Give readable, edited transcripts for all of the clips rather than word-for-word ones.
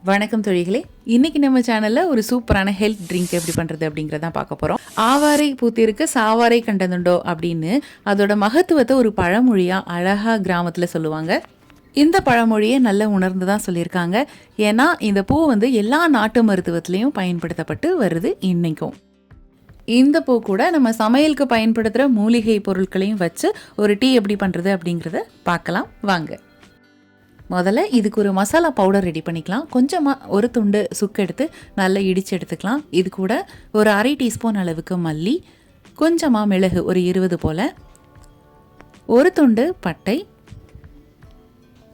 வணக்கம் தொழிகளே. இன்னைக்கு நம்ம சேனல்ல ஒரு சூப்பரான ஹெல்த் ட்ரிங்க் எப்படி பண்றது அப்படிங்கறத பார்க்க போறோம். ஆவாரை பூத்திருக்கு சாவாரை கண்டதுண்டோ அப்படின்னு அதோட மகத்துவத்தை ஒரு பழமொழியா அழகா கிராமத்துல சொல்லுவாங்க. இந்த பழமொழியை நல்ல உணர்ந்து தான் சொல்லியிருக்காங்க. ஏன்னா இந்த பூ எல்லா நாட்டு மருத்துவத்திலையும் பயன்படுத்தப்பட்டு வருது இன்னைக்கும். இந்த பூ கூட நம்ம சமையலுக்கு பயன்படுத்துகிற மூலிகை பொருட்களையும் வச்சு ஒரு டீ எப்படி பண்ணுறது அப்படிங்கிறத பார்க்கலாம் வாங்க. முதல்ல இதுக்கு ஒரு மசாலா பவுடர் ரெடி பண்ணிக்கலாம். கொஞ்சமாக ஒரு துண்டு சுக்கு எடுத்து நல்லா இடித்து எடுத்துக்கலாம். இது கூட ஒரு 1/2 டீஸ்பூன் அளவுக்கு மல்லி, கொஞ்சமாக மிளகு ஒரு 20 போல், ஒரு துண்டு பட்டை,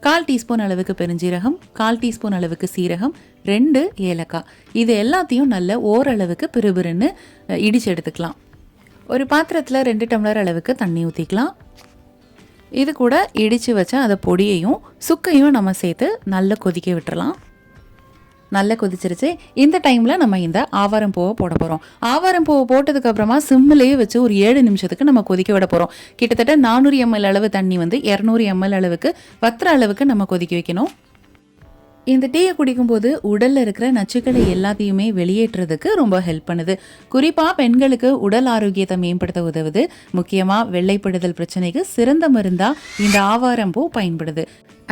1/4 டீஸ்பூன் அளவுக்கு பெருஞ்சீரகம், 1/4 டீஸ்பூன் அளவுக்கு சீரகம், 2 ஏலக்காய். இது எல்லாத்தையும் நல்ல ஓரளவுக்கு பிறுபிறுன்னு இடித்து எடுத்துக்கலாம். ஒரு பாத்திரத்தில் 2 டம்ளர் அளவுக்கு தண்ணி ஊற்றிக்கலாம். இது கூட இடித்து வச்ச அந்த பொடியையும் சுக்கையும் நம்ம சேர்த்து நல்லா கொதிக்க விட்டுறலாம். நல்லா கொதிச்சிருச்சு. இந்த டைமில் நம்ம இந்த ஆவாரம் பூவை போட போகிறோம். ஆவாரம் பூவை போட்டதுக்கப்புறமா சிம்மிலேயே வச்சு ஒரு 7 நிமிஷத்துக்கு நம்ம கொதிக்க விட போகிறோம். கிட்டத்தட்ட 400 ml அளவு தண்ணி 200 ml அளவுக்கு வத்துற அளவுக்கு நம்ம கொதிக்க வைக்கணும். இந்த டீயை குடிக்கும்போது உடலில் இருக்கிற நச்சுக்களை எல்லாத்தையுமே வெளியேற்றுறதுக்கு ரொம்ப ஹெல்ப் பண்ணுது. குறிப்பாக பெண்களுக்கு உடல் ஆரோக்கியத்தை மேம்படுத்த உதவுது. முக்கியமாக வெள்ளைப்படுதல் பிரச்சனைக்கு சிறந்த மருந்தாக இந்த ஆவாரம் பூ பயன்படுது.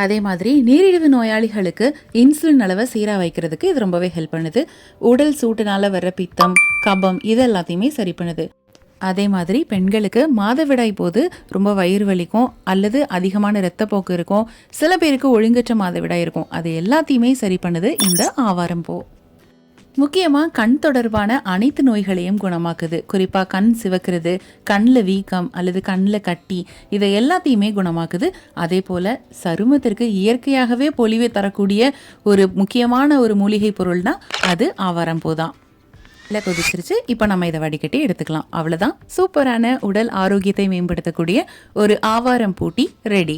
அதே மாதிரி நீரிழிவு நோயாளிகளுக்கு இன்சுலின் அளவை சீராக வைக்கிறதுக்கு இது ரொம்பவே ஹெல்ப் பண்ணுது. உடல் சூட்டுனால வர்ற பித்தம், கபம் இது எல்லாத்தையுமே சரி பண்ணுது. அதே மாதிரி பெண்களுக்கு மாதவிடாய் போது ரொம்ப வயிறு வலிக்கும் அல்லது அதிகமான இரத்தப்போக்கு இருக்கும். சில பேருக்கு ஒழுங்கற்ற மாதவிடாய் இருக்கும். அது எல்லாத்தையுமே சரி பண்ணுது இந்த ஆவாரம் பூ. முக்கியமாக கண் தொடர்பான அனைத்து நோய்களையும் குணமாக்குது. குறிப்பாக கண் சிவக்கிறது, கண்ணில் வீக்கம் அல்லது கண்ணில் கட்டி இதை எல்லாத்தையுமே குணமாக்குது. அதே போல் சருமத்திற்கு இயற்கையாகவே பொலிவை தரக்கூடிய ஒரு முக்கியமான ஒரு மூலிகை பொருள்னா அது ஆவாரம் பூ தான். கொதிச்சிருச்சு. இப்போ நம்ம இதை வடிகட்டி எடுத்துக்கலாம். அவ்வளோதான், சூப்பரான உடல் ஆரோக்கியத்தை மேம்படுத்தக்கூடிய ஒரு ஆவாரம் பூட்டி ரெடி.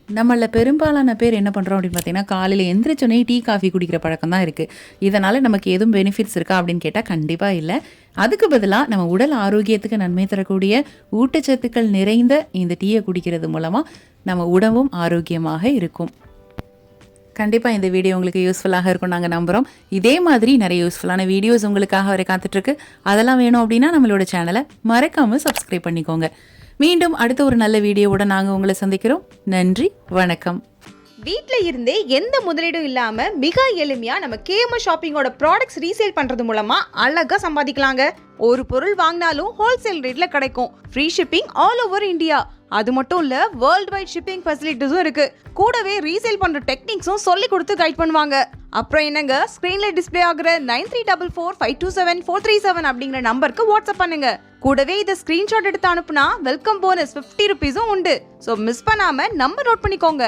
நம்மள பெரும்பாலான பேர் என்ன பண்ணுறோம் அப்படின்னு பார்த்தீங்கன்னா, காலையில் எந்திரிச்சோன்னே டீ காஃபி குடிக்கிற பழக்கம் தான் இருக்குது. இதனால் நமக்கு எதுவும் பெனிஃபிட்ஸ் இருக்கா அப்படின்னு கேட்டால் கண்டிப்பாக இல்லை. அதுக்கு பதிலாக நம்ம உடல் ஆரோக்கியத்துக்கு நன்மை தரக்கூடிய ஊட்டச்சத்துக்கள் நிறைந்த இந்த டீயை குடிக்கிறது மூலமாக நம்ம உடம்பும் ஆரோக்கியமாக இருக்கும். கண்டிப்பாக இந்த வீடியோ உங்களுக்கு யூஸ்ஃபுல்லாக இருக்கும் நாங்கள் நம்புகிறோம். இதே மாதிரி நிறைய யூஸ்ஃபுல்லான வீடியோஸ் உங்களுக்காக வரை காத்துட்ருக்கு. அதெல்லாம் வேணும் அப்படின்னா நம்மளோட சேனலை மறக்காமல் சப்ஸ்கிரைப் பண்ணிக்கோங்க. மீண்டும் அடுத்த ஒரு நல்ல வீடியோவோட நாங்கள் உங்களை சந்திக்கிறோம். நன்றி, வணக்கம். வீட்டில் இருந்தே எந்த முதலீடும் இல்லாமல் மிக எளிமையாக நம்ம கேஎம்எஸ் ஷாப்பிங்கோட ப்ராடக்ட்ஸ் ரீசேல் பண்ணுறது மூலமாக அழகாக சம்பாதிக்கலாங்க. ஒரு பொருள் வாங்கினாலும் ஹோல்சேல் ரேட்டில் கிடைக்கும். Free shipping all over India. அது மட்டும் இல்லை, வேர்ல்டு வைட் ஷிப்பிங் ஃபெசிலிட்டிஸும் இருக்கு. கூடவே ரீசேல் பண்ணுற டெக்னிக்ஸும் சொல்லி கொடுத்து கைட் பண்ணுவாங்க. அப்புறம் என்னங்க, ஸ்க்ரீனில் டிஸ்பிளே ஆகிற 9344527437 அப்படிங்கிற நம்பருக்கு வாட்ஸ்அப் பண்ணுங்க. கூடவே இதை ஸ்க்ரீன்ஷாட் எடுத்து அனுப்புனா வெல்கம் போனஸ் 50 ரூபீஸும் உண்டு. ஸோ மிஸ் பண்ணாமல் நம்பர் நோட் பண்ணிக்கோங்க.